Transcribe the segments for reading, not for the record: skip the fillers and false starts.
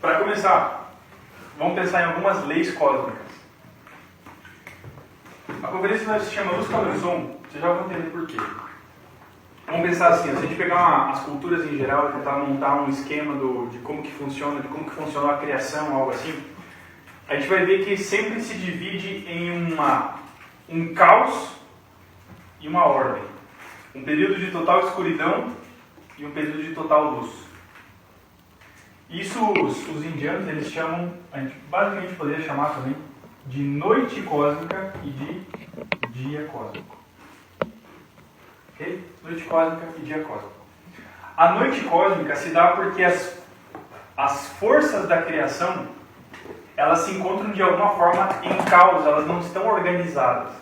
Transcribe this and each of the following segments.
Para começar, vamos pensar em algumas leis cósmicas. A conferência vai se chama Luz, Calor e Som, vocês já vão entender por quê. Vamos pensar assim, se a gente pegar as culturas em geral e tentar montar um esquema de como que funciona, de como que funcionou a criação, algo assim, a gente vai ver que sempre se divide em um caos e uma ordem. Um período de total escuridão e um período de total luz. Isso os indianos eles chamam, a gente basicamente poderia chamar também, de noite cósmica e de dia cósmico. Ok? Noite cósmica e dia cósmico. A noite cósmica se dá porque as forças da criação elas se encontram de alguma forma em caos, elas não estão organizadas.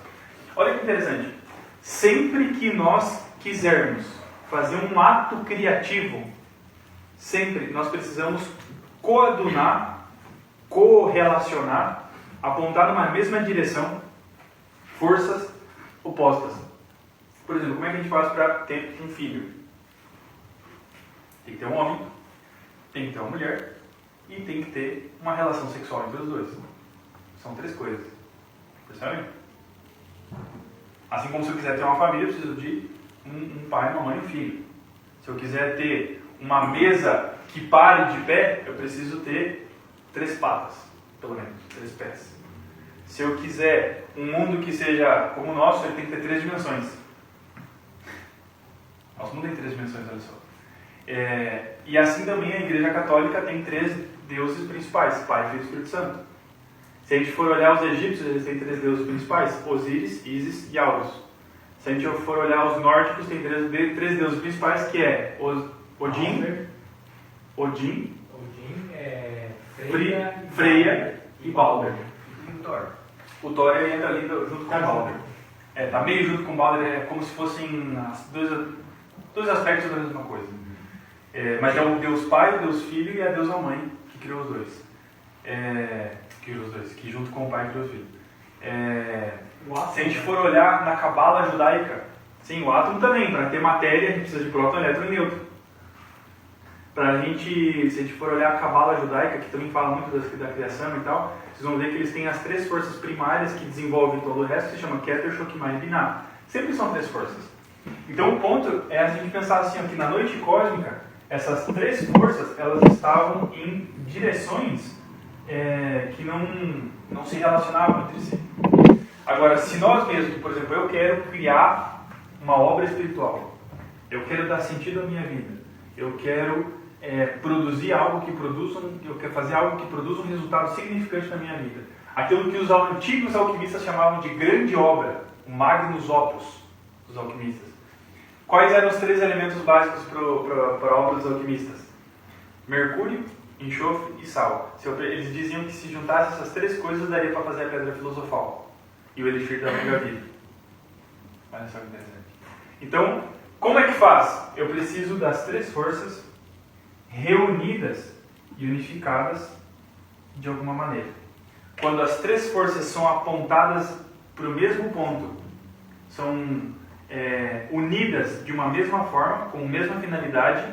Olha que interessante. Sempre que nós quisermos fazer um ato criativo, sempre nós precisamos coadunar, correlacionar, apontar numa mesma direção forças opostas. Por exemplo, como é que a gente faz para ter um filho? Tem que ter um homem, tem que ter uma mulher e tem que ter uma relação sexual entre os dois. São três coisas. Percebem? Assim como se eu quiser ter uma família, eu preciso de um pai, uma mãe e um filho. Se eu quiser ter uma mesa que pare de pé, eu preciso ter 3 patas, pelo menos, 3 pés. Se eu quiser um mundo que seja como o nosso, ele tem que ter 3 dimensões. Nosso mundo tem 3 dimensões, olha só. E assim também a Igreja Católica tem 3 deuses principais, Pai, Filho e Espírito Santo. Se a gente for olhar os egípcios, eles têm 3 deuses principais, Osíris, Ísis e Horus. Se a gente for olhar os nórdicos, tem 3 deuses principais, que é Odin, Freya e Balder. E o Thor. O Thor entra ali junto com o Balder. Tá meio junto com o Balder, é como se fossem dois aspectos da mesma coisa. Mas é o Deus Pai, o Deus Filho e a Deusa Mãe que criou os dois. Que junto com o Pai criou os filhos. Se a gente for olhar na Cabala judaica, sim, o átomo também, para ter matéria a gente precisa de próton, elétron e nêutron. Se a gente for olhar a Cabala judaica, que também fala muito da criação e tal, vocês vão ver que eles têm as 3 forças primárias que desenvolvem todo o resto, que se chama Keter, Shokmah e Binah. Sempre são 3 forças. Então o ponto é a gente pensar assim, que na noite cósmica, essas 3 forças, elas estavam em direções que não se relacionavam entre si. Agora, se nós mesmos, por exemplo, eu quero criar uma obra espiritual, eu quero dar sentido à minha vida, eu quero produzir algo eu quero fazer algo que produza um resultado significante na minha vida. Aquilo que os antigos alquimistas chamavam de grande obra, o magnus opus dos alquimistas. Quais eram os 3 elementos básicos para a obra dos alquimistas? Mercúrio, enxofre e sal. Eles diziam que se juntasse essas 3 coisas, daria para fazer a pedra filosofal e o elixir da longa vida. Olha só que interessante. Então, como é que faz? Eu preciso das 3 forças reunidas e unificadas de alguma maneira. Quando as 3 forças são apontadas para o mesmo ponto, são unidas de uma mesma forma, com a mesma finalidade,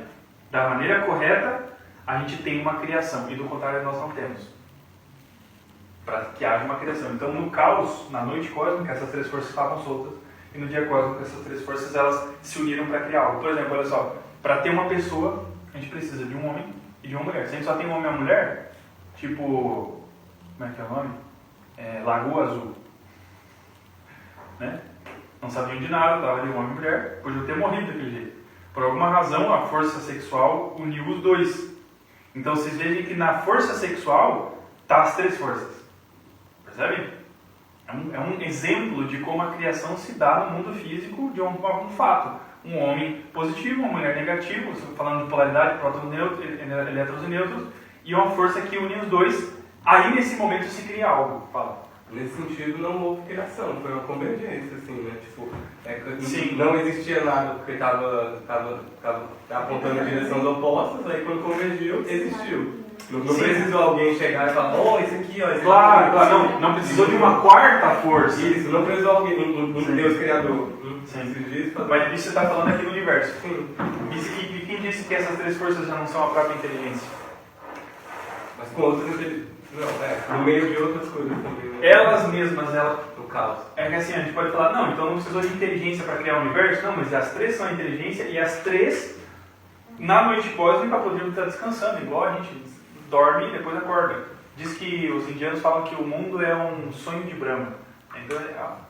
da maneira correta, a gente tem uma criação, e do contrário nós não temos. Para que haja uma criação. Então no caos, na noite cósmica, essas 3 forças estavam soltas, e no dia cósmico essas 3 forças elas se uniram para criar algo. Por exemplo, olha só, para ter uma pessoa, a gente precisa de um homem e de uma mulher. Se a gente só tem um homem e uma mulher, tipo, como é que é o nome? Lagoa Azul. Né? Não sabiam de nada, estava de homem e mulher, podiam ter morrido daquele jeito. Por alguma razão, a força sexual uniu os 2. Então vocês vejam que na força sexual tá as 3 forças. Percebe? É um exemplo de como a criação se dá no mundo físico de um fato. Um homem positivo, uma mulher negativa, falando de polaridade, prótons, elétrons e nêutrons, e uma força que une os 2. Aí nesse momento se cria algo. Fala. Nesse sentido, não houve criação, foi uma convergência, assim, né? Tipo, Sim. Não existia nada porque estava apontando em direções opostas, aí quando convergiu, existiu. Não precisou alguém chegar e falar, isso aqui, ó. Claro, não precisou de uma quarta força. Isso, não precisou alguém, um Deus criador. Sim. Mas isso você está falando aqui no universo. Sim. E quem disse que essas 3 forças já não são a própria inteligência? com outras inteligências. Não, no meio de outras coisas também. Né? Elas mesmas, No caos. é que assim, a gente pode falar, não, então não precisou de inteligência para criar o universo, não, mas as três são inteligência e as três, na noite cósmica, poderiam estar descansando, igual a gente dorme e depois acorda. Diz que os indianos falam que o mundo é um sonho de Brahma. Então,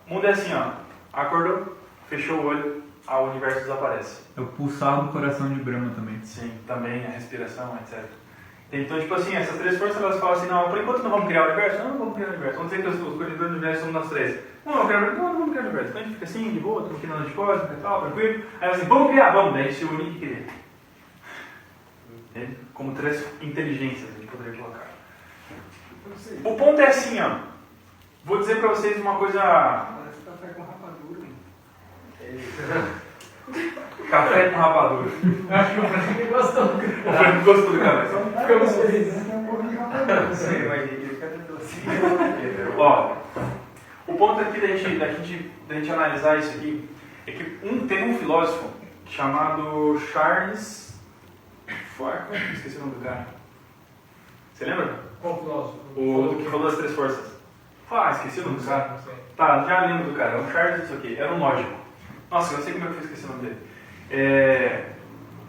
o mundo é assim, ó, acordou, fechou o olho, o universo desaparece. É o pulsar do coração de Brahma também. Sim, também a respiração, etc. Então, tipo assim, essas três forças, elas falam assim, não, por enquanto não vamos criar o universo? Não, não vamos criar o universo. Vamos dizer que os corredores do universo somos nós três. Não, não vamos criar o universo. Então a gente fica assim, de boa, estamos aqui na noite cósmica e tal, tranquilo. Aí assim, vamos criar, vamos. Daí a gente se une e cria. Entende? Como três inteligências, a gente poderia colocar. O ponto é assim, ó. Vou dizer pra vocês uma coisa... Parece café com rapadura. Café com rapadura. Acho que o Frank gostou. O Frank gostou do café. Ficamos felizes. É um pouco de rapadura. Sim, mas ele fica doce. Ó, o ponto aqui da gente analisar isso aqui é que tem um filósofo chamado Charles... Esqueci o nome do cara. Você lembra? Qual filósofo? O que falou das três forças. Esqueci o nome do cara. Não sei. Tá, já lembro do cara. É um Charles isso aqui. Era um lógico. Nossa, eu não sei como é que eu esqueci o nome dele.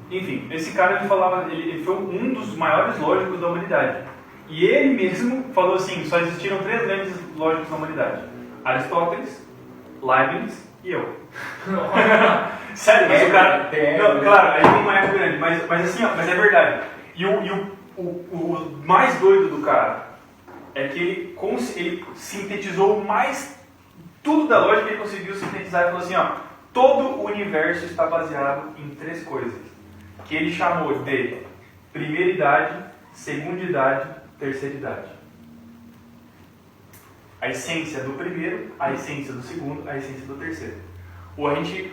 Enfim, esse cara ele foi um dos maiores lógicos da humanidade. E ele mesmo falou assim, só existiram três grandes lógicos na humanidade. Aristóteles, Leibniz e eu. Sério, mas o cara... Não, claro, aí tem uma época grande, mas assim, ó, mas é verdade. E o mais doido do cara é que ele sintetizou mais tudo da lógica, ele conseguiu sintetizar e falou assim, ó, todo o universo está baseado em três coisas, que ele chamou de primeira idade, segunda idade, terceira idade. A essência do primeiro, a essência do segundo, a essência do terceiro.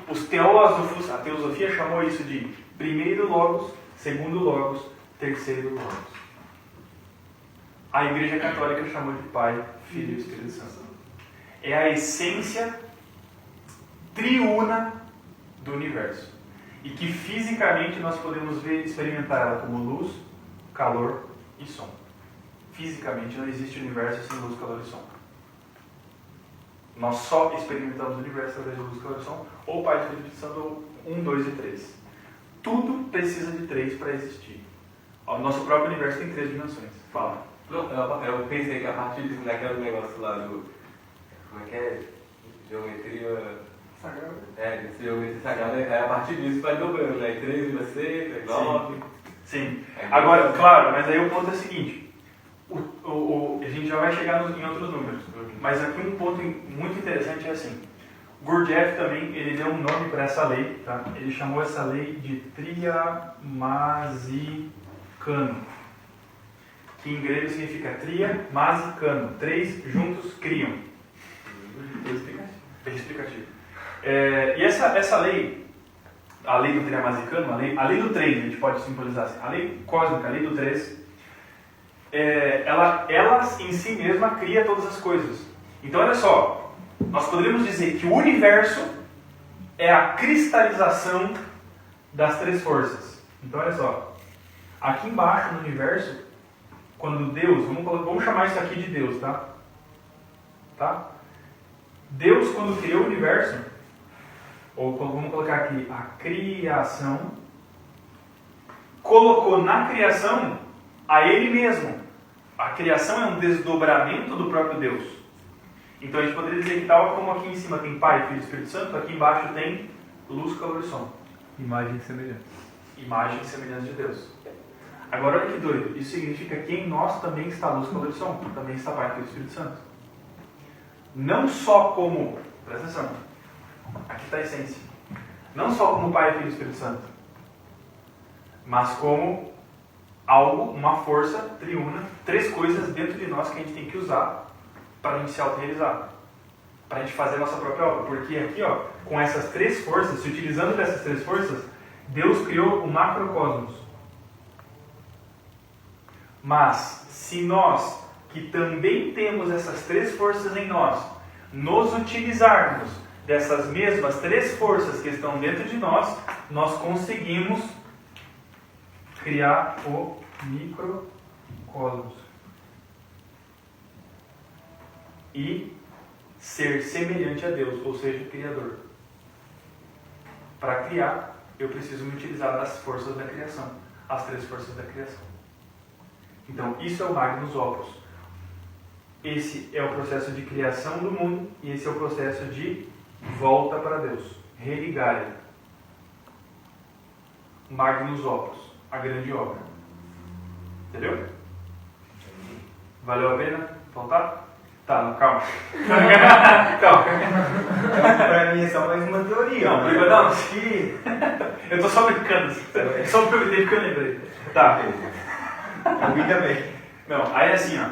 Os teósofos, a teosofia chamou isso de primeiro logos, segundo logos, terceiro logos. A Igreja Católica chamou de Pai, Filho e Espírito Santo. É a essência triuna do universo. E que fisicamente nós podemos ver e experimentar ela como luz, calor e som. Fisicamente não existe universo sem luz, calor e som. Nós só experimentamos o universo através de luz, calor e som, ou Pai, Filho e Espírito Santo, ou 1, 2 e 3. Tudo precisa de 3 para existir. O nosso próprio universo tem 3 dimensões. Fala. Não, eu pensei que a partir disso, naquele negócio lá do... Como é que é? Geometria... Sagrada. Desse geometria sagrada, a partir disso vai dobrando, né? 3,6, 9... Sim. Agora, claro, mas aí o ponto é o seguinte. A gente já vai chegar em outros números. Mas aqui um ponto muito interessante é assim. Gurdjieff também, ele deu um nome para essa lei, tá? Ele chamou essa lei de Triamasicano, que em grego significa tria, mas e cano. 3 juntos criam. Bem explicativo. E essa lei, a lei do triamasicano, a lei do 3, a gente pode simbolizar assim, a lei cósmica, a lei do 3, ela em si mesma cria todas as coisas. Então olha só, nós poderíamos dizer que o universo é a cristalização das 3 forças. Então olha só, aqui embaixo no universo, quando Deus, vamos chamar isso aqui de Deus, tá? Deus, quando criou o universo, ou vamos colocar aqui a criação, colocou na criação a Ele mesmo. A criação é um desdobramento do próprio Deus. Então a gente poderia dizer que tal como aqui em cima tem Pai, Filho e Espírito Santo, aqui embaixo tem luz, calor e som. Imagem e semelhança. Imagem e semelhança de Deus. Agora olha que doido, isso significa que em nós também está a luz, calor e som, também está Pai, Filho e Espírito Santo. Não só como, presta atenção, aqui está a essência, não só como Pai, Filho e Espírito Santo, mas como algo, uma força triuna, 3 coisas dentro de nós que a gente tem que usar para a gente se auto-realizar, para a gente fazer a nossa própria obra, porque aqui, ó, com essas 3 forças, se utilizando dessas 3 forças, Deus criou o macrocosmos. Mas, se nós, que também temos essas 3 forças em nós, nos utilizarmos dessas mesmas 3 forças que estão dentro de nós, nós conseguimos criar o microcosmos. e ser semelhante a Deus, ou seja, Criador. Para criar, eu preciso me utilizar das forças da criação, as 3 forças da criação. Então, isso é o Magnus Opus. Esse é o processo de criação do mundo e esse é o processo de volta para Deus, religar. Magnus Opus, a grande obra. Entendeu? Valeu a pena voltar? Tá, não, calma. Calma. Pra mim é só mais uma teoria. Não, né? não, que... Eu tô só brincando. Só aproveitei porque eu lembrei. Tá. A mim também. Não, aí é assim, ó.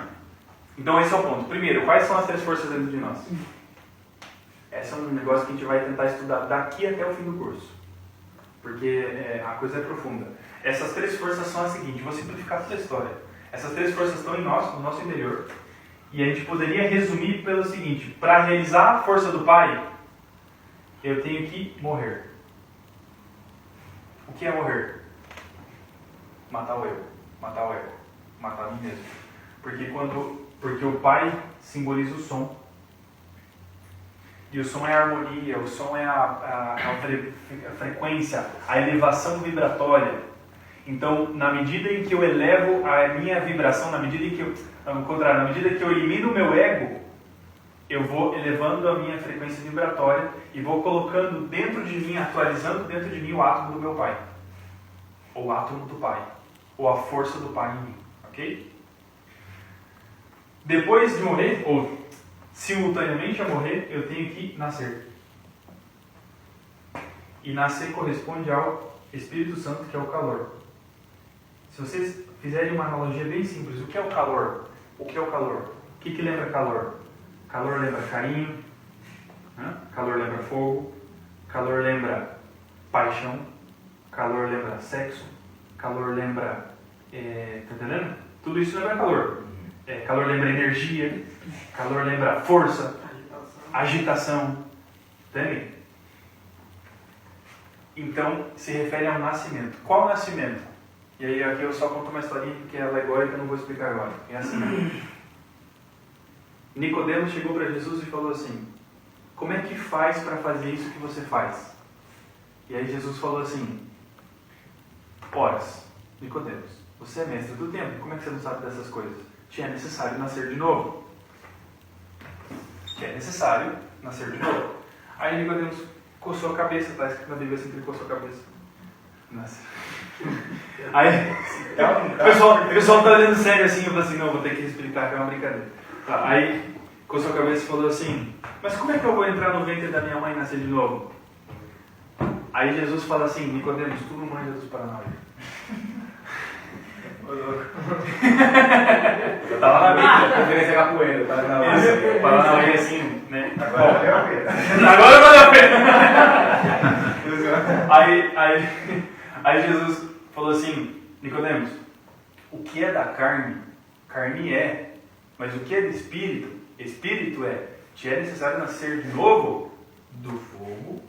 Então esse é o ponto. Primeiro, quais são as 3 forças dentro de nós? Esse é um negócio que a gente vai tentar estudar daqui até o fim do curso. Porque a coisa é profunda. Essas 3 forças são as seguintes, vou simplificar toda a história. Essas 3 forças estão em nós, no nosso interior. E a gente poderia resumir pelo seguinte: para realizar a força do Pai, eu tenho que morrer. O que é morrer? Matar o eu, matar o ego, matar a mim mesmo. Porque o Pai simboliza o som. E o som é a harmonia, o som é a frequência, a elevação vibratória. Então, na medida em que eu elevo a minha vibração, na medida em que eu, ao contrário, na medida que eu elimino o meu ego, eu vou elevando a minha frequência vibratória e vou colocando dentro de mim, atualizando dentro de mim o átomo do meu Pai. Ou o átomo do Pai. Ou a força do Pai em mim. Ok? Depois de morrer, ou simultaneamente a morrer, eu tenho que nascer. E nascer corresponde ao Espírito Santo, que é o calor. Se vocês fizerem uma analogia bem simples, o que é o calor? O que é o calor? O que lembra calor? Calor lembra carinho, né? Calor lembra fogo, calor lembra paixão, calor lembra sexo, calor lembra... tá entendendo? Tudo isso lembra calor. Calor lembra energia, calor lembra força, agitação. Entende? Então, se refere ao nascimento. Qual nascimento? E aí aqui eu só conto uma historinha que é alegórica, eu não vou explicar agora. É assim. Nicodemos chegou para Jesus e falou assim: como é que faz para fazer isso que você faz? E aí Jesus falou assim: Horas, Nicodemos, você é mestre do tempo, como é que você não sabe dessas coisas? É necessário nascer de novo. É necessário nascer de novo. Aí Nicodemos coçou a cabeça, está escrito na Bíblia assim que ele coçou a cabeça. Nossa. Aí o pessoal está olhando sério assim, eu falei assim, não, vou ter que explicar que é uma brincadeira. Tá, aí coçou a cabeça e falou assim, mas como é que eu vou entrar no ventre da minha mãe e nascer de novo? Aí Jesus fala assim, Nicodemos, tu não manja dos Paranauê. Eu tava na Bíblia, referência a capoeira, Paranauê assim, né? Agora valeu a pena. Agora valeu a pena. Aí Jesus falou assim, Nicodemos, o que é da carne, carne é, mas o que é do espírito, espírito é. Te é necessário nascer de novo do fogo,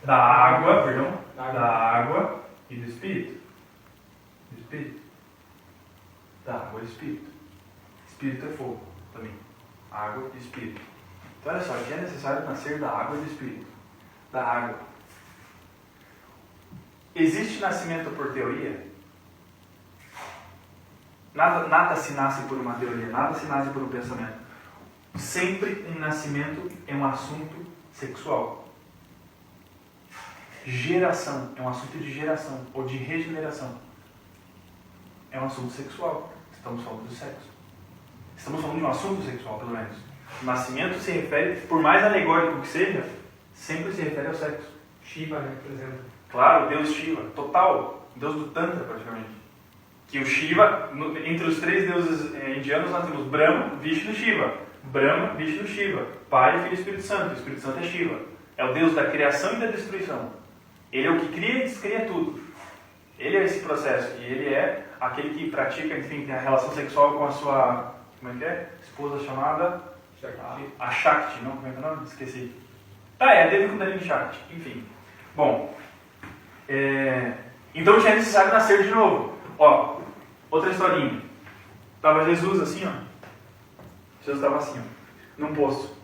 da água e do espírito. Do espírito. Da água e do espírito. Espírito é fogo também. Água e espírito. Então olha só, te é necessário nascer da água e do espírito. Da água. Existe nascimento por teoria? Nada se nasce por uma teoria, nada se nasce por um pensamento. Sempre um nascimento é um assunto sexual. Geração é um assunto de geração ou de regeneração. É um assunto sexual. Estamos falando do sexo. Estamos falando de um assunto sexual, pelo menos. O nascimento se refere, por mais alegórico que seja, sempre se refere ao sexo. Shiva, né, por exemplo. Claro, Deus Shiva, total, Deus do Tantra praticamente. Que o Shiva, entre os 3 deuses indianos nós temos Brahma, Vishnu, Shiva. Brahma, Vishnu, Shiva. Pai, Filho e Espírito Santo. O Espírito Santo é Shiva. É o Deus da criação e da destruição. Ele é o que cria e descria tudo. Ele é esse processo. E ele é aquele que pratica, enfim, tem a relação sexual com a sua, como é que é? Esposa chamada? A Shakti, não? Como é que é o nome? Esqueci. É a Devi Kundalini Shakti. Enfim. Bom. Então tinha necessário nascer de novo. Ó, outra historinha. Estava Jesus assim, ó. Jesus estava assim, ó, num poço,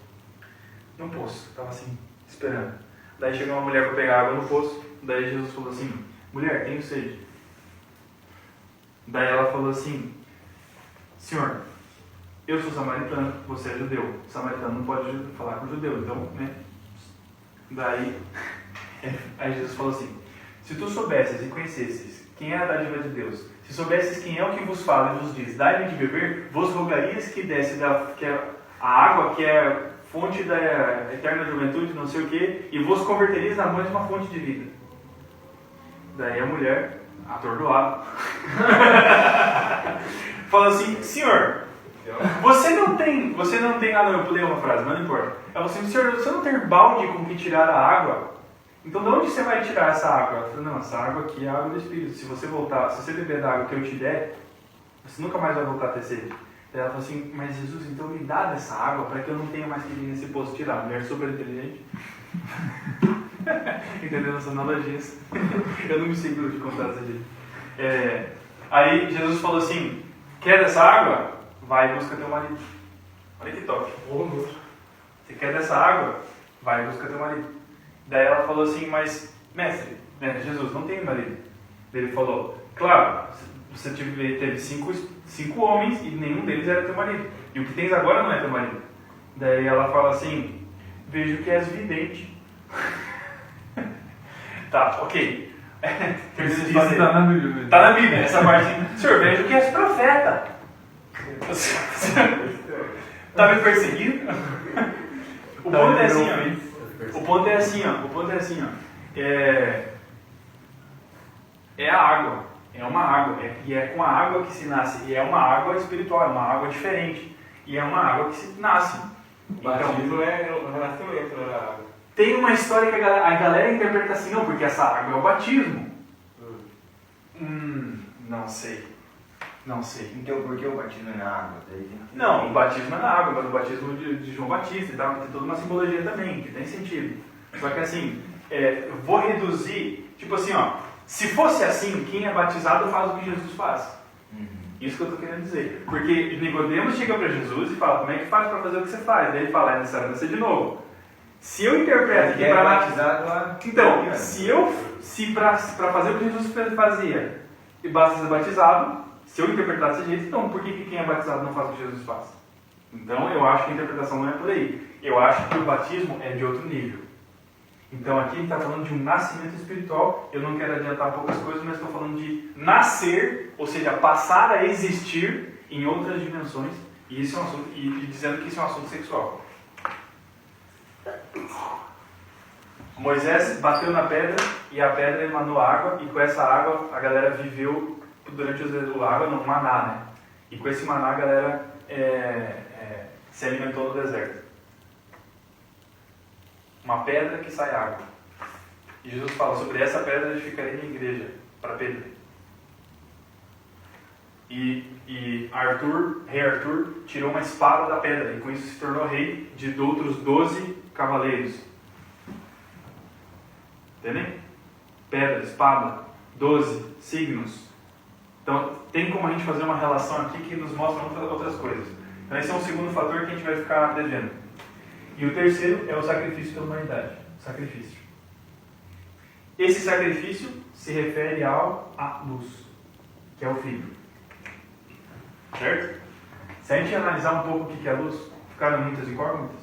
estava assim, esperando. Daí chegou uma mulher para pegar água no poço, daí Jesus falou assim, mulher, tenho sede. Daí ela falou assim, Senhor, eu sou samaritano, você é judeu. Samaritano não pode falar com judeu, então, né? Daí, aí Jesus falou assim, se tu soubesses e conhecesses quem é a dádiva de Deus, se soubesses quem é o que vos fala e vos diz, dai-me de beber, vos rogarias que desse que é a água, que é fonte da eterna juventude, não sei o que, e vos converterias na mesma fonte de vida. Daí a mulher, atordoada, fala assim, Senhor, você não tem, eu pulei uma frase, mas não importa. Ela falou assim, Senhor, você não tem balde com que tirar a água? Então de onde você vai tirar essa água? Ela falou, não, essa água aqui é a água do Espírito. Se você beber da água que eu te der, você nunca mais vai voltar a ter sede. Daí ela falou assim, mas Jesus, então me dá dessa água para que eu não tenha mais que vir nesse poço tirar. Mulher super inteligente. Entendendo as analogias. Eu não me seguro de contar essa gente. Aí Jesus falou assim, quer dessa água? Vai e busca teu marido. Olha que top. Você quer dessa água? Vai e busca teu marido. Daí ela falou assim, mas mestre, Jesus, não tem marido. Ele falou, claro, você teve cinco homens e nenhum deles era teu marido. E o que tens agora não é teu marido. Daí ela fala assim, vejo que és vidente. Tá, ok. Isso está na Bíblia. Está na Bíblia, essa parte. Senhor, vejo que és profeta. Está me perseguindo? O ponto é assim, ó. O ponto é assim, ó. É a água. É uma água. E é com a água que se nasce. E é uma água espiritual, é uma água diferente. E é uma água que se nasce. O batismo é o renascimento da água. Tem uma história que a galera interpreta assim, não, porque essa água é o batismo. Não sei. Então por que o batismo é na água? Não, o batismo é na água, mas o batismo de João Batista e tal, tem toda uma simbologia também, que tem sentido. Só que assim, vou reduzir, tipo assim, ó, se fosse assim, quem é batizado faz o que Jesus faz. Isso que eu estou querendo dizer. Porque Nicodemos chega para Jesus e fala, como é que faz para fazer o que você faz? Daí ele fala, é necessário nascer de novo. Se eu interpreto que para batizado, então, se para fazer o que Jesus fazia, e basta ser batizado, se eu interpretar desse jeito, então por que quem é batizado não faz o que Jesus faz? Então eu acho que a interpretação não é por aí. Eu acho que o batismo é de outro nível. Então aqui a gente está falando de um nascimento espiritual. Eu não quero adiantar poucas coisas, mas estou falando de nascer, ou seja, passar a existir em outras dimensões. E isso é um assunto, e dizendo que isso é um assunto sexual. Moisés bateu na pedra e a pedra emanou água, e com essa água a galera viveu durante o água, não, maná, né? E com esse maná a galera se alimentou no deserto. Uma pedra que sai água. E Jesus fala, sobre essa pedra edificarei minha igreja, para Pedro. E rei Arthur, tirou uma espada da pedra, e com isso se tornou rei de outros 12 cavaleiros. Entendem? Pedra, espada, 12 signos. Então, tem como a gente fazer uma relação aqui que nos mostra outras coisas. Então, esse é um segundo fator que a gente vai ficar devendo. E o terceiro é o sacrifício pela humanidade. Sacrifício. Esse sacrifício se refere à luz, que é o Filho. Certo? Se a gente analisar um pouco o que é a luz, ficaram muitas incógnitas?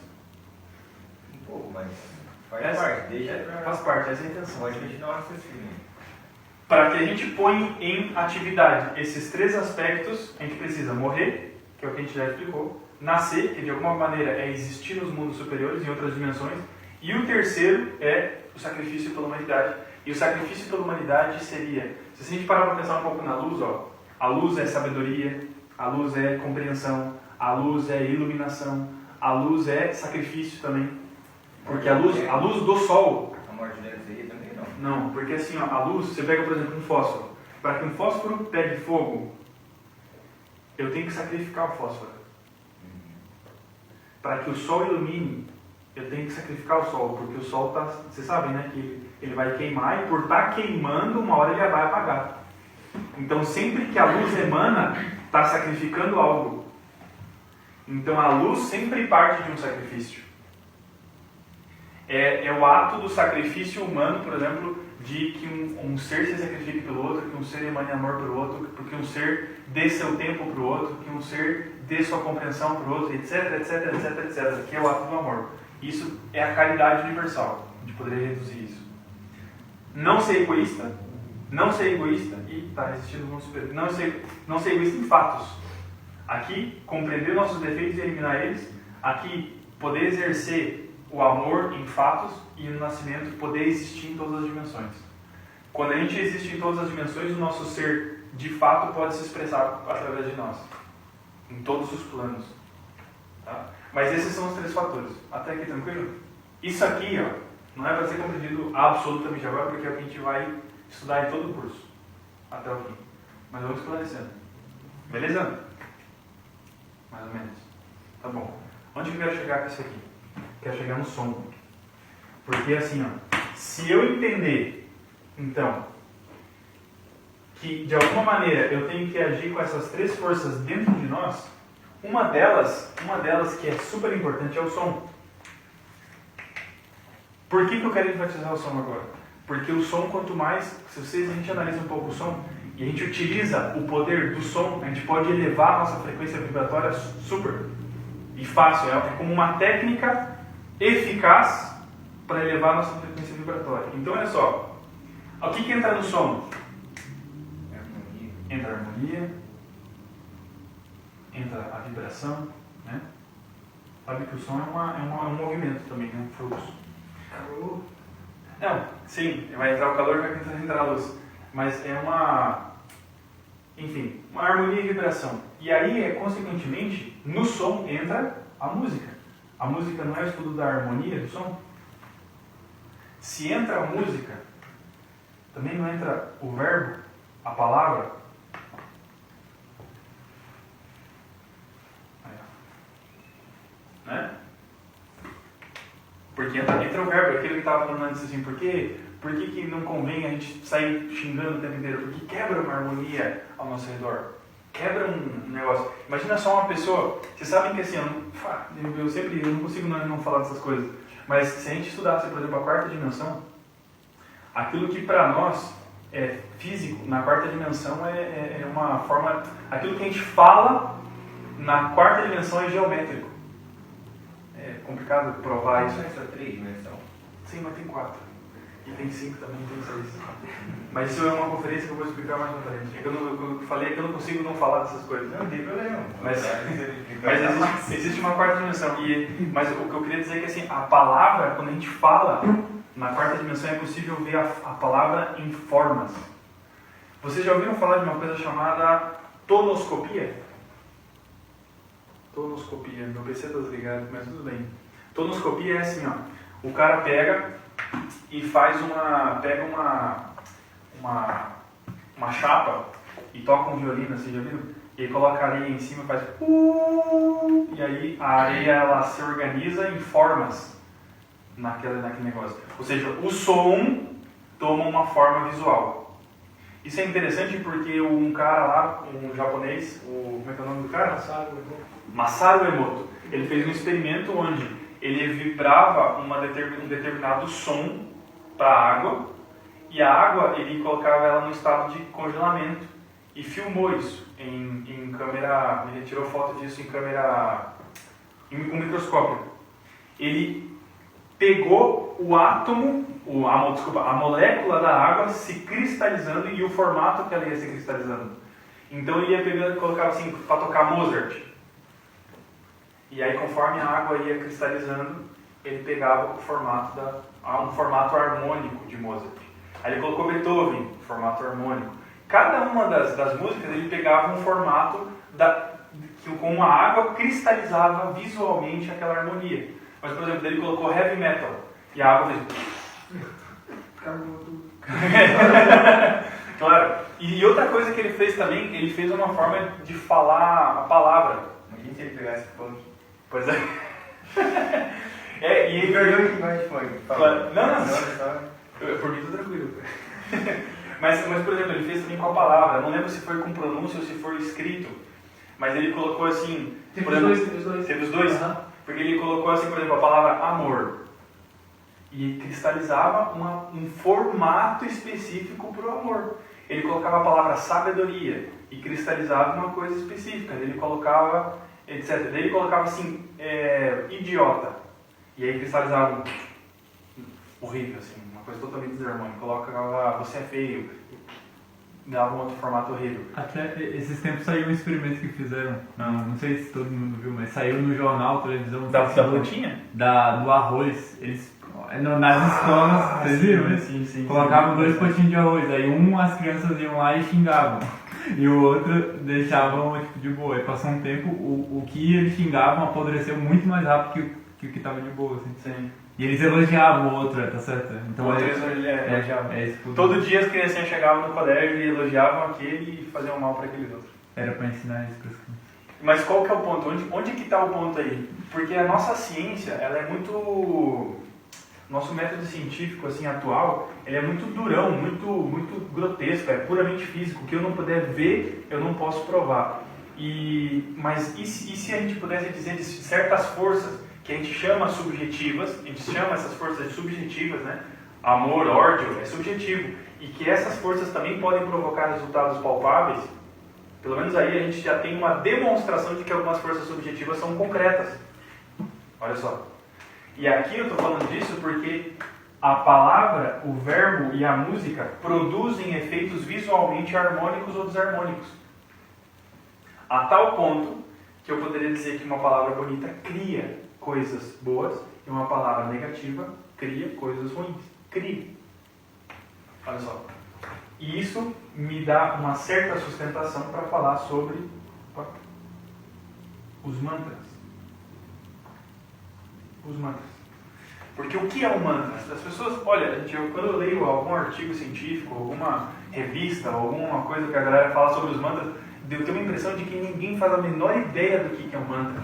Um pouco, mas faz parte. Faz parte, essa é a intenção. Pode continuar o raciocínio. Para que a gente ponha em atividade esses três aspectos, a gente precisa morrer, que é o que a gente já explicou, nascer, que de alguma maneira é existir nos mundos superiores, em outras dimensões, e o terceiro é o sacrifício pela humanidade. E o sacrifício pela humanidade seria, se a gente parar para pensar um pouco na luz, a luz é sabedoria, a luz é compreensão, a luz é iluminação, a luz é sacrifício também. Porque a luz do sol... A morte dele seria também não? Não, porque assim, a luz, você pega, por exemplo, um fósforo. Para que um fósforo pegue fogo, eu tenho que sacrificar o fósforo. Para que o sol ilumine, eu tenho que sacrificar o sol, porque o sol está, vocês sabem, né, que ele vai queimar e por estar queimando, uma hora ele já vai apagar. Então, sempre que a luz emana, está sacrificando algo. Então a luz sempre parte de um sacrifício. É o ato do sacrifício humano, por exemplo, de que um ser se sacrifique pelo outro, que um ser emane amor pelo outro, que um ser dê seu tempo para o outro, que um ser dê sua compreensão para o outro, etc, que é o ato do amor. Isso é a caridade universal, a gente poderia reduzir isso. Não ser egoísta e está resistindo no mundo superior. Não ser egoísta em fatos. Aqui, compreender nossos defeitos e eliminar eles. Aqui, poder exercer o amor em fatos e no nascimento poder existir em todas as dimensões. Quando a gente existe em todas as dimensões, o nosso ser de fato pode se expressar através de nós, em todos os planos. Tá? Mas esses são os 3 fatores. Até aqui tranquilo? Isso aqui, ó, não é para ser compreendido absolutamente agora, porque é o que a gente vai estudar em todo o curso, até o fim. Mas vamos esclarecendo. Beleza? Mais ou menos. Tá bom. Onde eu quero chegar com isso aqui? Quero chegar no som. Porque assim, ó, se eu entender, então, que de alguma maneira eu tenho que agir com essas 3 forças dentro de nós, uma delas que é super importante é o som. Por que eu quero enfatizar o som agora? Porque o som, quanto mais, se a gente analisa um pouco o som, e a gente utiliza o poder do som, a gente pode elevar a nossa frequência vibratória super e fácil. É como uma técnica eficaz para elevar a nossa frequência vibratória. Então, olha só. O que entra no som? Entra a harmonia, entra a vibração, né? Sabe que o som é um movimento também, né? Um fluxo. Calor. Não, sim, vai entrar o calor e vai entrar a luz. Mas é enfim, uma harmonia e vibração. E aí, consequentemente, no som entra a música. A música não é o estudo da harmonia do som? Se entra a música, também não entra o verbo, a palavra? Né? Porque entra o verbo, aquilo que estava falando antes, assim, por que não convém a gente sair xingando o tempo inteiro? Porque quebra uma harmonia ao nosso redor. Quebra um negócio. Imagina só uma pessoa, vocês sabem que assim, eu não consigo não falar dessas coisas, mas se a gente estudasse, por exemplo, a 4ª dimensão, aquilo que para nós é físico, na 4ª dimensão é uma forma, aquilo que a gente fala na 4ª dimensão é geométrico. É complicado provar isso. Não é só 3 dimensões? Sim, mas tem 4. E tem 5 também, tem 6. Mas isso é uma conferência que eu vou explicar mais na frente. É que eu falei que eu não consigo não falar dessas coisas. Não tem problema. Mas existe uma 4ª dimensão. Mas o que eu queria dizer é que assim, a palavra, quando a gente fala na 4ª dimensão, é possível ver a palavra em formas. Vocês já ouviram falar de uma coisa chamada tonoscopia? Tonoscopia. Meu PC está desligado, mas tudo bem. Tonoscopia é assim, ó. O cara pega e faz uma chapa e toca um violino, assim, já viram? E aí coloca a areia em cima e faz e aí a areia ela se organiza em formas naquele negócio. Ou seja, o som toma uma forma visual. Isso é interessante porque um cara lá, um japonês, como é que é o nome do cara? Masaru Emoto. Ele fez um experimento onde ele vibrava um determinado som para a água, e a água ele colocava ela no estado de congelamento e filmou isso em câmera, ele tirou foto disso em câmera, com microscópio. Ele pegou o átomo, a molécula da água se cristalizando e o formato que ela ia se cristalizando. Então ele ia pegando e colocava assim para tocar Mozart. E aí, conforme a água ia cristalizando, ele pegava o formato um formato harmônico de Mozart. Aí ele colocou Beethoven, formato harmônico. Cada uma das músicas ele pegava um formato que com a água cristalizava visualmente aquela harmonia. Mas, por exemplo, ele colocou heavy metal e a água fez... Claro. E outra coisa que ele fez também, ele fez uma forma de falar a palavra. Imagina se ele pegasse funk. Pois é. E ele perdoa que vai de funk. Por mim, tô tranquilo. mas, por exemplo, ele fez também com a palavra. Não lembro se foi com pronúncia ou se foi escrito. Mas ele colocou assim... Teve por os exemplo, dois, teve os dois. Teve os dois? Aham. Porque ele colocou assim, por exemplo, a palavra amor. E cristalizava um formato específico para o amor. Ele colocava a palavra sabedoria e cristalizava uma coisa específica. Ele colocava, etc. Daí ele colocava assim, idiota. E aí cristalizava horrível, assim, uma coisa totalmente desarmônica. Colocava você é feio. Dava um outro formato horrível. Até esses tempos saiu um experimento que fizeram, não sei se todo mundo viu, mas saiu no jornal, televisão, Da plantinha? do arroz. Eles, nas escolas, vocês viram, né? Sim. Colocavam 2 potinhos de arroz, aí as crianças iam lá e xingavam. E o outro deixavam tipo, de boa. Aí passou um tempo, o que eles xingavam apodreceu muito mais rápido que o que estava de boa. Assim. Sim. E eles elogiavam o outro, tá certo? Então, elogiavam. isso. Todo dia as criancinhas chegavam no colégio e elogiavam aquele e faziam mal para aqueles outros. Era para ensinar isso para as crianças. Mas qual que é o ponto? Onde que está o ponto aí? Porque a nossa ciência, ela é muito... Nosso método científico assim, atual, ele é muito durão, muito grotesco, é puramente físico. O que eu não puder ver, eu não posso provar. Mas e se a gente pudesse dizer de certas forças que a gente chama subjetivas, a gente chama essas forças de subjetivas, né? Amor, ódio, é subjetivo. E que essas forças também podem provocar resultados palpáveis, pelo menos aí a gente já tem uma demonstração de que algumas forças subjetivas são concretas. Olha só. E aqui eu estou falando disso porque a palavra, o verbo e a música produzem efeitos visualmente harmônicos ou desarmônicos. A tal ponto que eu poderia dizer que uma palavra bonita cria coisas boas e uma palavra negativa cria coisas ruins. Cria. Olha só. E isso me dá uma certa sustentação para falar sobre os mantras. Os mantras. Porque o que é um mantra? As pessoas, olha, quando eu leio algum artigo científico, alguma revista, alguma coisa que a galera fala sobre os mantras, eu tenho a impressão de que ninguém faz a menor ideia do que é um mantra.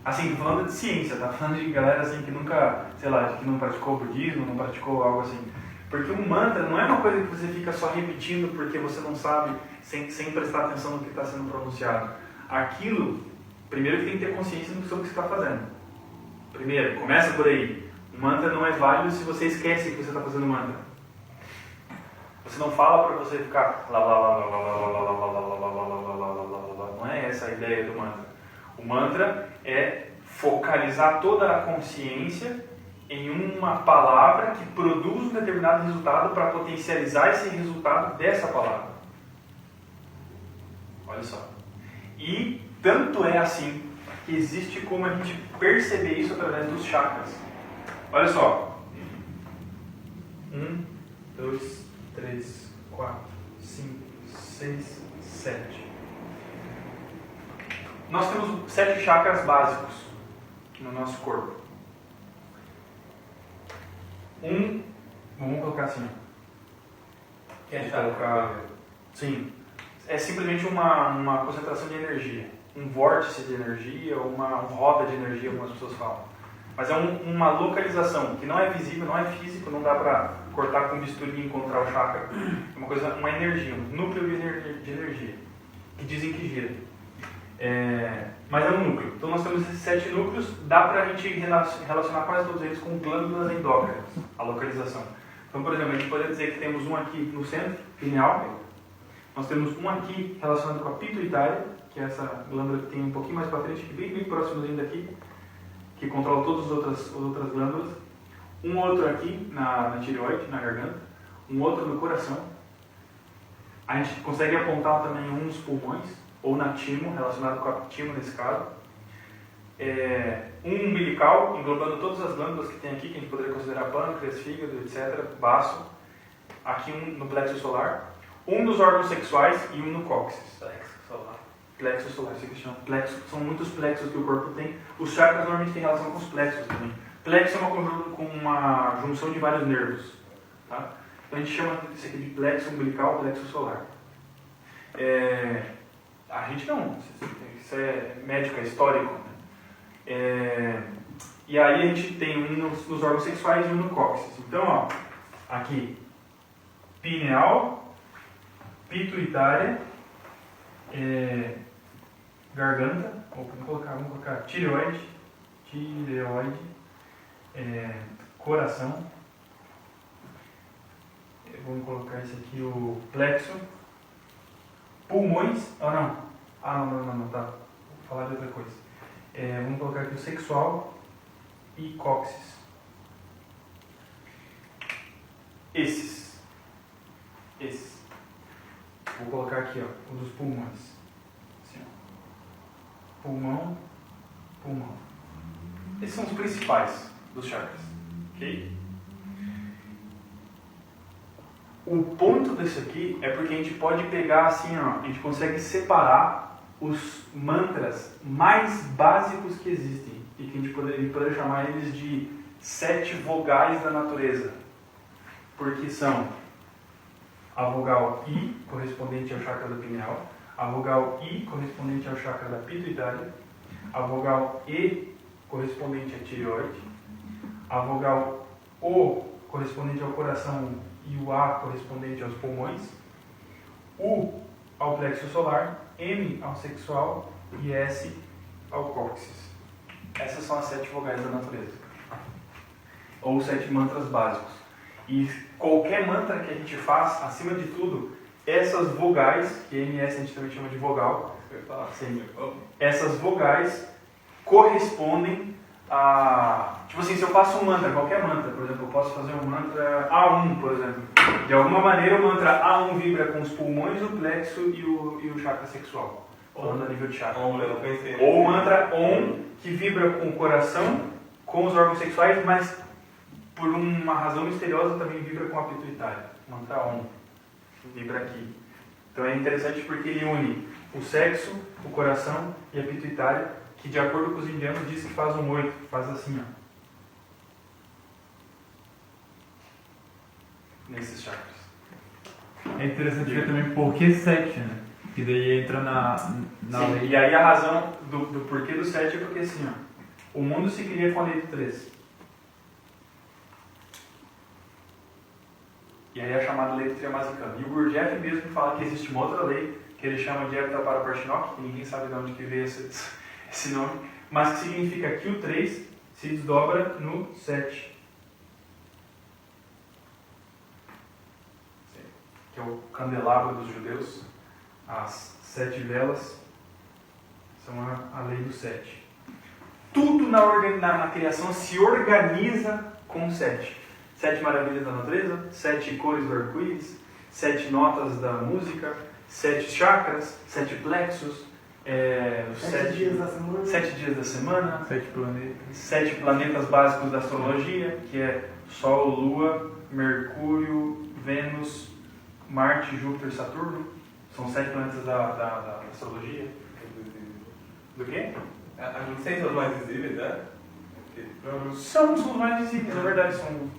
Assim, falando de ciência, tá? Falando de galera assim que nunca, sei lá, que não praticou budismo, não praticou algo assim. Porque um mantra não é uma coisa que você fica só repetindo porque você não sabe, sem prestar atenção no que está sendo pronunciado. Aquilo, primeiro que tem que ter consciência do que você está fazendo. Primeiro, começa por aí. O mantra não é válido se você esquece que você está fazendo mantra. Você não fala para você ficar não é essa a ideia do mantra. O mantra é focalizar toda a consciência em uma palavra que produz um determinado resultado para potencializar esse resultado dessa palavra. Olha só. E tanto é assim que existe como a gente perceber isso através dos chakras. Olha só. 1, 2, 3, 4, 5, 6, 7. Nós temos 7 chakras básicos no nosso corpo. Vamos colocar assim. Quer colocar? Sim. É simplesmente uma concentração de energia. Um vórtice de energia, uma roda de energia, algumas pessoas falam. Mas é uma localização que não é visível, não é físico, não dá para cortar com bisturi e encontrar o chakra. É uma energia, um núcleo de energia, que dizem que gira. Mas é um núcleo. Então nós temos esses 7 núcleos, dá para a gente relacionar quase todos eles com glândulas endócrinas, a localização. Então, por exemplo, a gente pode dizer que temos um aqui no centro, pineal, nós temos um aqui relacionado com a pituitária, que é essa glândula que tem um pouquinho mais para frente, que bem próximozinho daqui, que controla todas as outras glândulas. Um outro aqui na tireoide, na garganta. Um outro no coração. A gente consegue apontar também um nos pulmões, ou na timo, relacionado com a timo nesse caso. Um umbilical, englobando todas as glândulas que tem aqui, que a gente poderia considerar pâncreas, fígado, etc., baço. Aqui um no plexo solar. Um nos órgãos sexuais e um no cóccix. Plexo solar, isso aqui se chama plexo. São muitos plexos que o corpo tem. Os chakras normalmente têm relação com os plexos também. Plexo é uma junção de vários nervos. Tá? Então a gente chama isso aqui de plexo umbilical, plexo solar. A gente não, isso é médico, é histórico. Né? E aí a gente tem um nos órgãos sexuais e um no cóccix. Então, ó, aqui, pineal, pituitária, garganta, ou vamos colocar tireoide, coração. Vamos colocar esse aqui, o plexo. Pulmões. Não, tá. Vou falar de outra coisa. Vamos colocar aqui o sexual e cóccix. Esses. Vou colocar aqui, ó, o dos pulmões. Assim, ó. Pulmão. Esses são os principais dos chakras, ok? O ponto desse aqui é porque a gente pode pegar assim, ó, a gente consegue separar os mantras mais básicos que existem e que a gente poderia chamar eles de 7 vogais da natureza, porque são a vogal I, correspondente ao chakra do pineal, a vogal I, correspondente ao chakra da pituitária, a vogal E, correspondente à tireoide, a vogal O, correspondente ao coração, e o A, correspondente aos pulmões, U ao plexo solar, M ao sexual e S ao cóccix. Essas são as 7 vogais da natureza, ou 7 mantras básicos. E qualquer mantra que a gente faz, acima de tudo, essas vogais, que MS a gente também chama de vogal, essas vogais correspondem a... Tipo assim, se eu faço um mantra, qualquer mantra, por exemplo, eu posso fazer um mantra A1, por exemplo. De alguma maneira o mantra A1 vibra com os pulmões, o plexo e o chakra sexual. Falando a nível de chakra. Ou o mantra OM, que vibra com o coração, com os órgãos sexuais, mas por uma razão misteriosa também vibra com a pituitária. Mantra OM. Vibra aqui. Então é interessante porque ele une o sexo, o coração e a pituitária, que de acordo com os indianos diz que faz um 8, faz assim, ó. Nesses chakras. É interessante ver também por que 7, né? Que daí entra na Sim, lei. e aí a razão do porquê do 7 é porque assim, ó, o mundo se cria com a lei do 3. E aí é chamada lei do Triamasicana. E o Gurdjieff mesmo fala que existe uma outra lei, que ele chama de Eptaparaparshinok, que ninguém sabe de onde que veio esse nome, mas que significa que o 3 se desdobra no 7. Que é o candelabro dos judeus, as 7 velas são a lei do 7. Tudo na criação se organiza com 7. 7 maravilhas da natureza, 7 cores do arco-íris, 7 notas da música, 7 chakras, 7 plexos, 7 dias da semana. 7 dias da semana, 7 planetas. 7 planetas básicos da astrologia, que é Sol, Lua, Mercúrio, Vênus, Marte, Júpiter, Saturno. São 7 planetas da astrologia. Do quê? Não sei se são os mais visíveis, né? São os mais visíveis, na verdade, são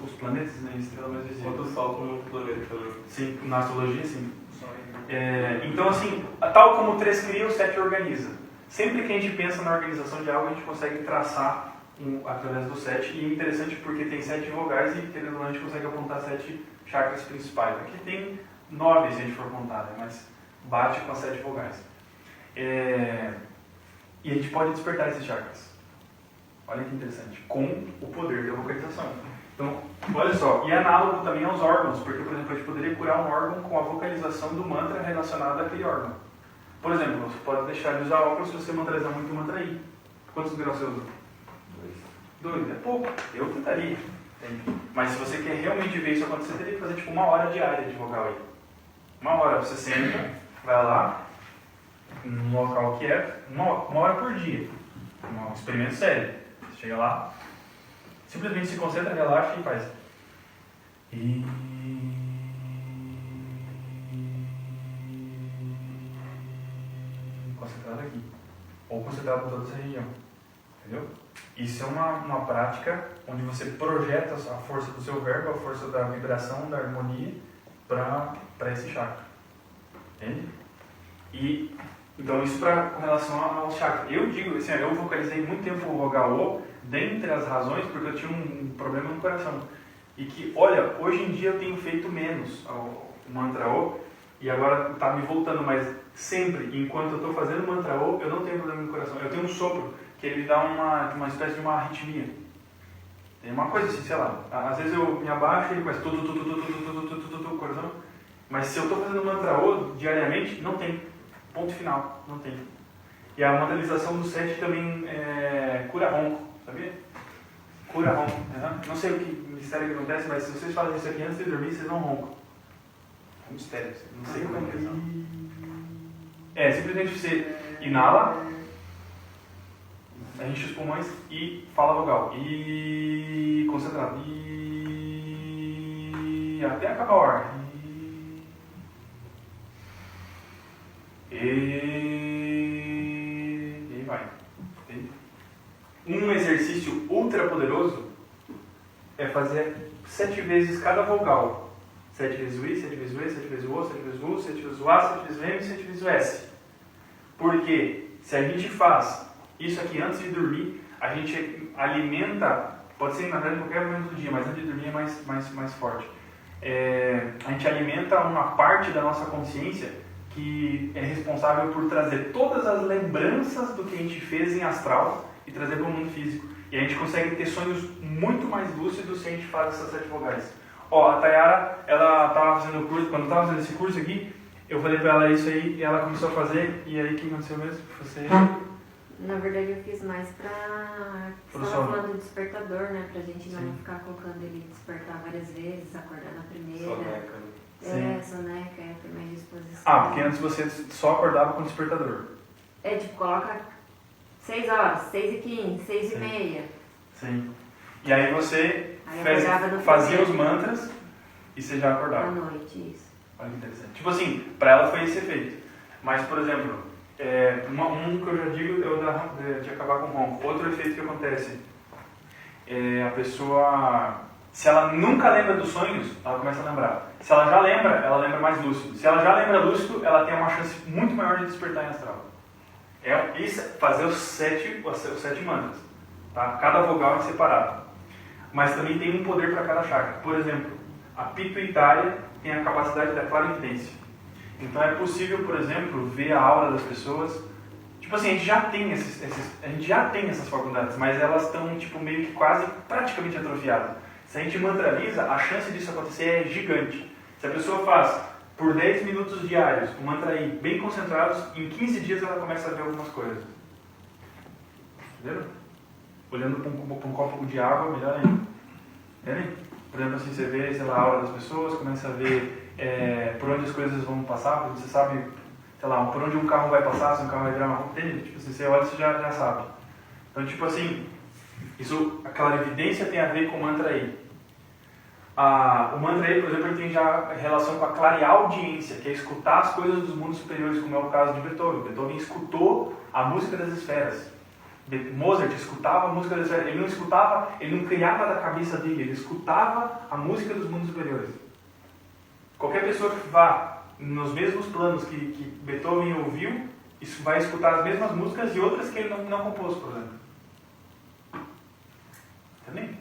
os planetas, né? Estrelas mais visíveis. Quanto o Sol como planeta também. Sim, na astrologia, sim. Então, assim, tal como o 3 cria, o 7 organiza. Sempre que a gente pensa na organização de algo, a gente consegue traçar através do 7. E é interessante porque tem 7 vogais e, querendo ou não, a gente consegue apontar 7 chakras principais. Aqui tem 9 se a gente for contar, né? Mas bate com as 7 vogais. E a gente pode despertar esses chakras. Olha que interessante. Com o poder da vocalização. Então, olha só. E é análogo também aos órgãos. Porque, por exemplo, a gente poderia curar um órgão com a vocalização do mantra relacionado àquele órgão. Por exemplo, você pode deixar de usar óculos se você mantralizar muito o mantra I. Quantos graus você usa? 2. É pouco. Eu tentaria. Mas se você quer realmente ver isso acontecer, você teria que fazer tipo 1 hora diária de vogal aí. 1 hora você senta, vai lá, num local quieto, 1 hora por dia. Um experimento sério. Você chega lá, simplesmente se concentra, relaxa e faz. Concentrado aqui. Ou concentrado em toda essa região. Entendeu? Isso é uma prática onde você projeta a força do seu verbo, a força da vibração, da harmonia para esse chakra. Entende? E então isso com relação ao chakra. Eu digo assim, eu vocalizei muito tempo o vogal O, dentre as razões porque eu tinha um problema no coração. E que, olha, hoje em dia eu tenho feito menos o mantra O, e agora está me voltando, mas sempre, enquanto eu estou fazendo mantra O, eu não tenho problema no coração. Eu tenho um sopro que ele dá uma espécie de uma arritmia. Tem uma coisa assim, sei lá, às vezes eu me abaixo e ele começa o coração. Mas se eu estou fazendo mantra O diariamente, não tem. Ponto final, não tem. E a mentalização do 7 também cura ronco, sabia? Cura ronco. Uhum. Não sei o que mistério que acontece, mas se vocês fazem isso aqui antes de dormir, vocês não roncam. É um mistério, não sei como é que é. Simplesmente você inala, enche os pulmões e fala a vogal. E concentrado. E até acabar o ar. E aí vai. Entende? Um exercício ultra poderoso é fazer 7 vezes cada vogal. 7 vezes o I, 7 vezes o E, 7 vezes o O, 7 vezes o U, 7 vezes o A, 7 vezes o M, 7 vezes o S. Porque se a gente faz isso aqui antes de dormir, a gente alimenta, pode ser na verdade em qualquer momento do dia, mas antes de dormir é mais forte. A gente alimenta uma parte da nossa consciência que é responsável por trazer todas as lembranças do que a gente fez em astral e trazer para o mundo físico. E a gente consegue ter sonhos muito mais lúcidos se a gente faz essas 7 vogais. A Tayara, ela estava fazendo o curso, quando eu estava fazendo esse curso aqui, eu falei para ela isso aí e ela começou a fazer, e aí o que aconteceu mesmo? Você... Na verdade eu fiz mais pra... Você estava falando do despertador, né? Pra gente não ficar colocando ele despertar várias vezes, acordar na primeira. Soneca, tem mais disposição. Porque antes você só acordava com o despertador. Coloca 6 horas, 6h15, 6h30. Sim. E aí você fazia os mantras e você já acordava. À noite, isso. Olha que interessante. Tipo assim, pra ela foi esse efeito. Mas, por exemplo, um que eu já digo é o de acabar com o ronco. Outro efeito que acontece é a pessoa, se ela nunca lembra dos sonhos, ela começa a lembrar. Se ela já lembra, ela lembra mais lúcido. Se ela já lembra lúcido, ela tem uma chance muito maior de despertar em astral. Isso, fazer os 7 mantras. Tá? Cada vogal é separado. Mas também tem um poder para cada chakra. Por exemplo, a pituitária tem a capacidade da clarividência. Então é possível, por exemplo, ver a aura das pessoas. Tipo assim, a gente já tem essas faculdades, mas elas estão tipo, meio que quase praticamente atrofiadas. Se a gente mantraliza, a chance disso acontecer é gigante. Se a pessoa faz por 10 minutos diários um mantra aí bem concentrados, em 15 dias ela começa a ver algumas coisas. Entendeu? Olhando para um copo de água, melhor ainda. Entende? Por exemplo, assim, você vê, sei lá, a aura das pessoas, começa a ver por onde as coisas vão passar, porque você sabe, sei lá, por onde um carro vai passar, se um carro vai virar uma rua, entende? Tipo assim, você olha e você já sabe. Então, tipo assim, a clarividência tem a ver com o mantra aí. O mantra aí, por exemplo, ele tem já relação com a clareaudiência, que é escutar as coisas dos mundos superiores, como é o caso de Beethoven. Beethoven escutou a música das esferas. Mozart escutava a música das esferas. Ele não criava da cabeça dele, ele escutava a música dos mundos superiores. Qualquer pessoa que vá nos mesmos planos que Beethoven ouviu, isso vai escutar as mesmas músicas e outras que ele não compôs, por exemplo. Também.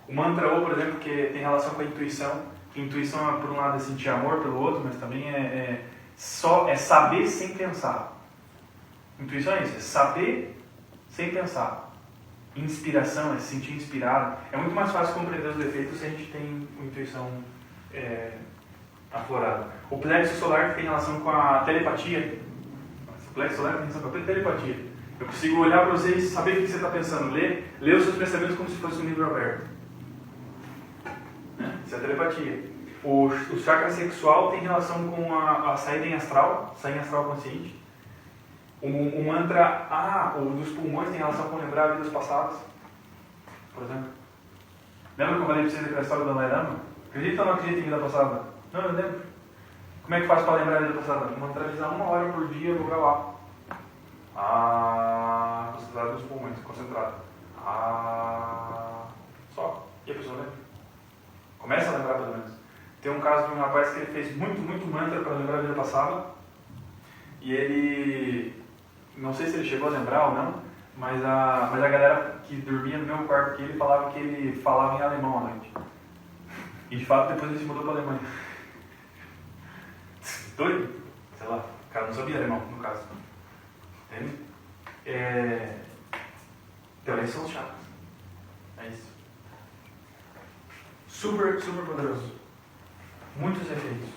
O mantra O, por exemplo, que tem relação com a intuição. Intuição, por um lado, é sentir amor, pelo outro, mas também é saber sem pensar. Intuição é isso, é saber sem pensar. Inspiração é se sentir inspirado. É muito mais fácil compreender os defeitos se a gente tem uma intuição aflorada. O plexo solar que tem relação com a telepatia. O plexo solar tem relação com a telepatia. Eu consigo olhar para você e saber o que você está pensando. Ler os seus pensamentos como se fosse um livro aberto. Isso é telepatia. O chakra sexual tem relação com a saída em astral consciente. O mantra o dos pulmões tem relação com lembrar vidas passadas, por exemplo. Lembra que eu falei para vocês daquela história do Dalai Lama? Acredita ou não acredita em vida passada? Não, eu lembro. Como é que faz para lembrar a vida passada? Mantralizar 1 hora por dia, vogal A. Concentrado nos pulmões, concentrado. Só. E a pessoa lembra. Começa a lembrar pelo menos. Tem um caso de um rapaz que ele fez muito mantra para lembrar a vida passada. E ele... Não sei se ele chegou a lembrar ou não, mas a galera que dormia no mesmo quarto que ele falava que ele falava em alemão à noite. E de fato depois ele se mudou para a Alemanha. Doido? sei lá, o cara não sabia alemão, no caso. Entende? Então, esses são os chakras. É isso. Super, super poderoso. Muitos efeitos.